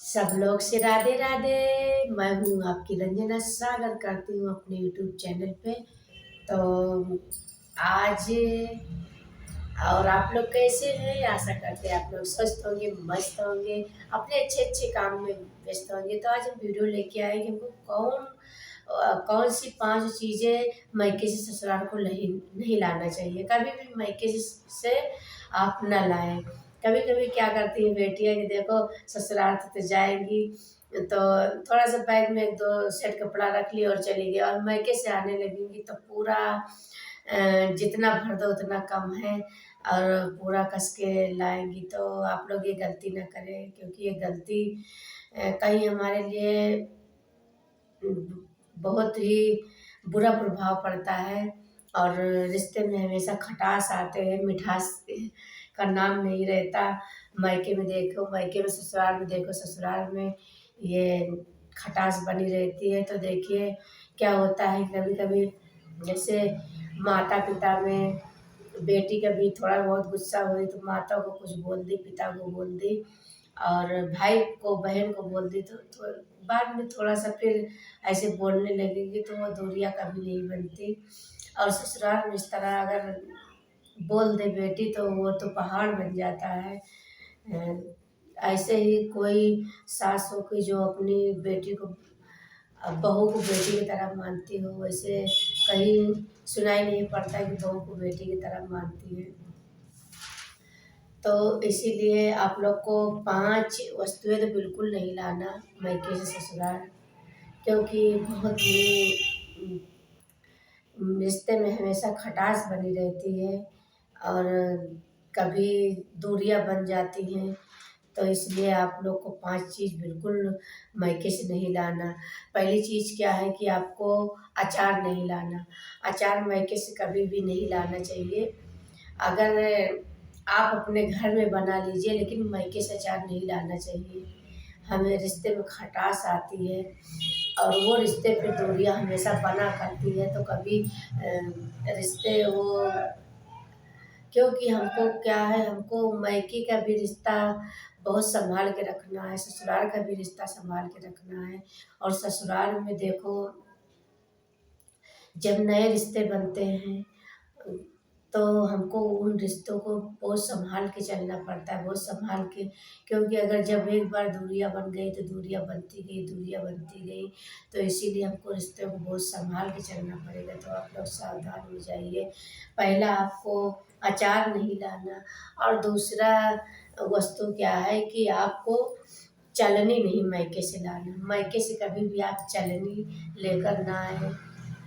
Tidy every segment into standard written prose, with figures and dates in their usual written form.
सब लोग से राधे राधे। मैं हूँ आपकी रंजना, स्वागत करती हूँ अपने यूट्यूब चैनल पे। तो आज और आप लोग कैसे हैं? आशा करते हैं आप लोग स्वस्थ होंगे, मस्त होंगे, अपने अच्छे अच्छे काम में व्यस्त होंगे। तो आज हम वीडियो लेके आए कि हमको कौन सी 5 चीज़ें मायके से ससुराल को नहीं नहीं लाना चाहिए। कभी भी मायके से आप ना लाएं। कभी कभी क्या करती है बेटियां कि देखो ससुराल तो जाएंगी तो थोड़ा सा बैग में 1-2 सेट कपड़ा रख लिया और चली गई, और मायके से आने लगेंगी तो पूरा जितना भर दो उतना कम है और पूरा कस के लाएंगी। तो आप लोग ये गलती ना करें, क्योंकि ये गलती कहीं हमारे लिए बहुत ही बुरा प्रभाव पड़ता है। और रिश्ते में हमेशा खटास आते हैं, मिठास का नाम नहीं रहता। मायके में देखो, मायके में ससुराल में देखो, ससुराल में ये खटास बनी रहती है। तो देखिए क्या होता है, कभी कभी जैसे माता पिता में बेटी कभी थोड़ा बहुत गुस्सा हुई तो माता को कुछ बोल दी, पिता को बोल दी, और भाई को बहन को बोल दी, तो बाद में थोड़ा सा फिर ऐसे बोलने लगेगी तो वो दूरियां कभी नहीं बनती। और ससुराल में इस तरह अगर बोल दे बेटी तो वो तो पहाड़ बन जाता है। ऐसे ही कोई सास हो कि जो अपनी बेटी को, बहू को बेटी की तरह मानती हो, वैसे कहीं सुनाई नहीं पड़ता कि बहू को बेटी की तरह मानती है। तो इसीलिए आप लोग को 5 वस्तुएं तो बिल्कुल नहीं लाना मायके से ससुराल, क्योंकि बहुत ही रिश्ते में हमेशा खटास बनी रहती है और कभी दूरियां बन जाती हैं। तो इसलिए आप लोग को 5 चीज़ बिल्कुल मायके से नहीं लाना। पहली चीज़ क्या है कि आपको अचार नहीं लाना। अचार मायके से कभी भी नहीं लाना चाहिए। अगर आप अपने घर में बना लीजिए, लेकिन मायके से अचार नहीं लाना चाहिए। हमें रिश्ते में खटास आती है और वो रिश्ते पे दूरियां हमेशा बना करती है। तो कभी रिश्ते वो, क्योंकि हमको क्या है, हमको मायके का भी रिश्ता बहुत संभाल के रखना है, ससुराल का भी रिश्ता संभाल के रखना है। और ससुराल में देखो, जब नए रिश्ते बनते हैं तो हमको उन रिश्तों को बहुत संभाल के चलना पड़ता है, बहुत संभाल के। क्योंकि अगर जब एक बार दूरियां बन गई तो दूरियां बनती गई, दूरियां बनती गई। तो इसीलिए हमको रिश्तों को बहुत संभाल के चलना पड़ेगा। तो आप लोग सावधान हो जाइए। पहला आपको अचार नहीं लाना। और दूसरा वस्तु क्या है कि आपको चलनी नहीं मायके से लाना। मायके से कभी भी आप चलनी लेकर ना आए।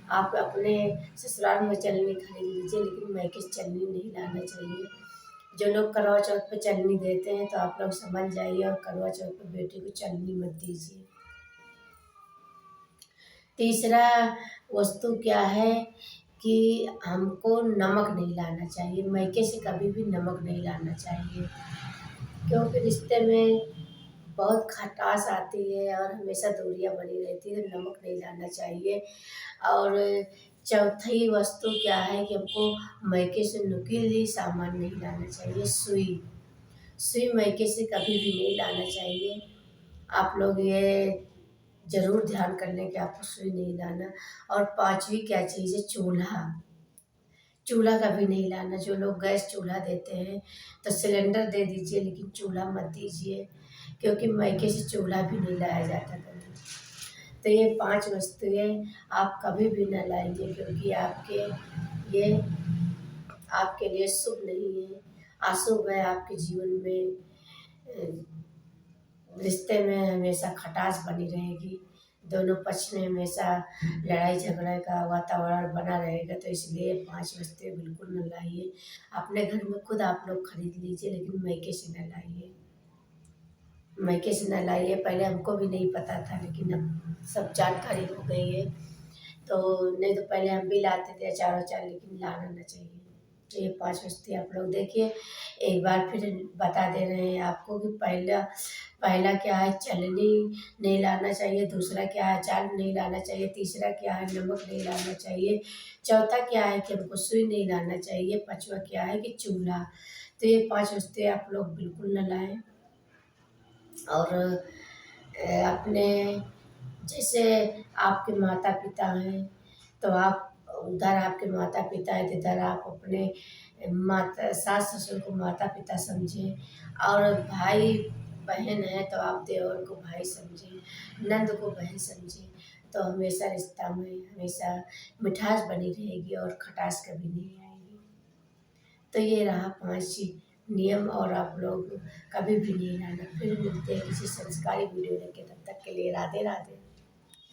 आप अपने ससुराल में चलनी खरीद लीजिए, लेकिन मायके से चलनी नहीं लाना चाहिए। जो लोग करवा चौथ पे चलनी देते हैं तो आप लोग समझ जाइए, और करवा चौथ पे बेटी को चलनी मत दीजिए। तीसरा वस्तु क्या है कि हमको नमक नहीं लाना चाहिए। मायके से कभी भी नमक नहीं लाना चाहिए, क्योंकि रिश्ते में बहुत खटास आती है और हमेशा दूरियां बनी रहती है। तो नमक नहीं लाना चाहिए। और चौथी वस्तु क्या है कि हमको मायके से नुकीली सामान नहीं लाना चाहिए। सुई, सुई मायके से कभी भी नहीं लाना चाहिए। आप लोग ये ज़रूर ध्यान कर लें कि आपको सुई नहीं लाना। और पांचवी क्या चीज़ है, चूल्हा। चूल्हा कभी नहीं लाना। जो लोग गैस चूल्हा देते हैं तो सिलेंडर दे दीजिए, लेकिन चूल्हा मत दीजिए, क्योंकि मायके से चूल्हा भी नहीं लाया जाता कभी। तो ये 5 वस्तुएं आप कभी भी न लाइए, क्योंकि ये आपके लिए शुभ नहीं है, अशुभ है। आपके जीवन में रिश्ते में हमेशा खटास बनी रहेगी। दोनों पक्ष में हमेशा लड़ाई झगड़े का वातावरण बना रहेगा। तो इसलिए 5 वस्तुएं बिल्कुल न लाइए। अपने घर में खुद आप लोग खरीद लीजिए, लेकिन मायके से न लाइए। मायके से न लाइए। पहले हमको भी नहीं पता था, लेकिन अब सब जानकारी हो गई है। तो नहीं तो पहले हम भी लाते थे अचार वचार, लेकिन लाना ना चाहिए। तो ये 5 वस्तु आप लोग देखिए। एक बार फिर बता दे रहे हैं आपको कि पहला पहला क्या है, चलनी नहीं लाना चाहिए। दूसरा क्या है, अचार नहीं लाना चाहिए। तीसरा क्या है, नमक नहीं लाना चाहिए। चौथा क्या है कि हमको सुई नहीं लाना चाहिए। पाँचवा क्या है कि चूल्हा। तो ये 5 वस्तुएं आप लोग बिल्कुल न लाएं। और अपने जैसे आपके माता पिता हैं तो आप उधर आपके माता पिता हैं तो इधर आप अपने माता सास ससुर को माता पिता समझें और भाई बहन है तो आप देवर को भाई समझें, नंद को बहन समझें। तो हमेशा रिश्ता में हमेशा मिठास बनी रहेगी और खटास कभी नहीं आएगी। तो ये रहा 5 नियम और आप लोग कभी भी नहीं लाना। फिर मिलते हैं किसी संस्कारी वीडियो लेके, तब तक के लिए राधे राधे।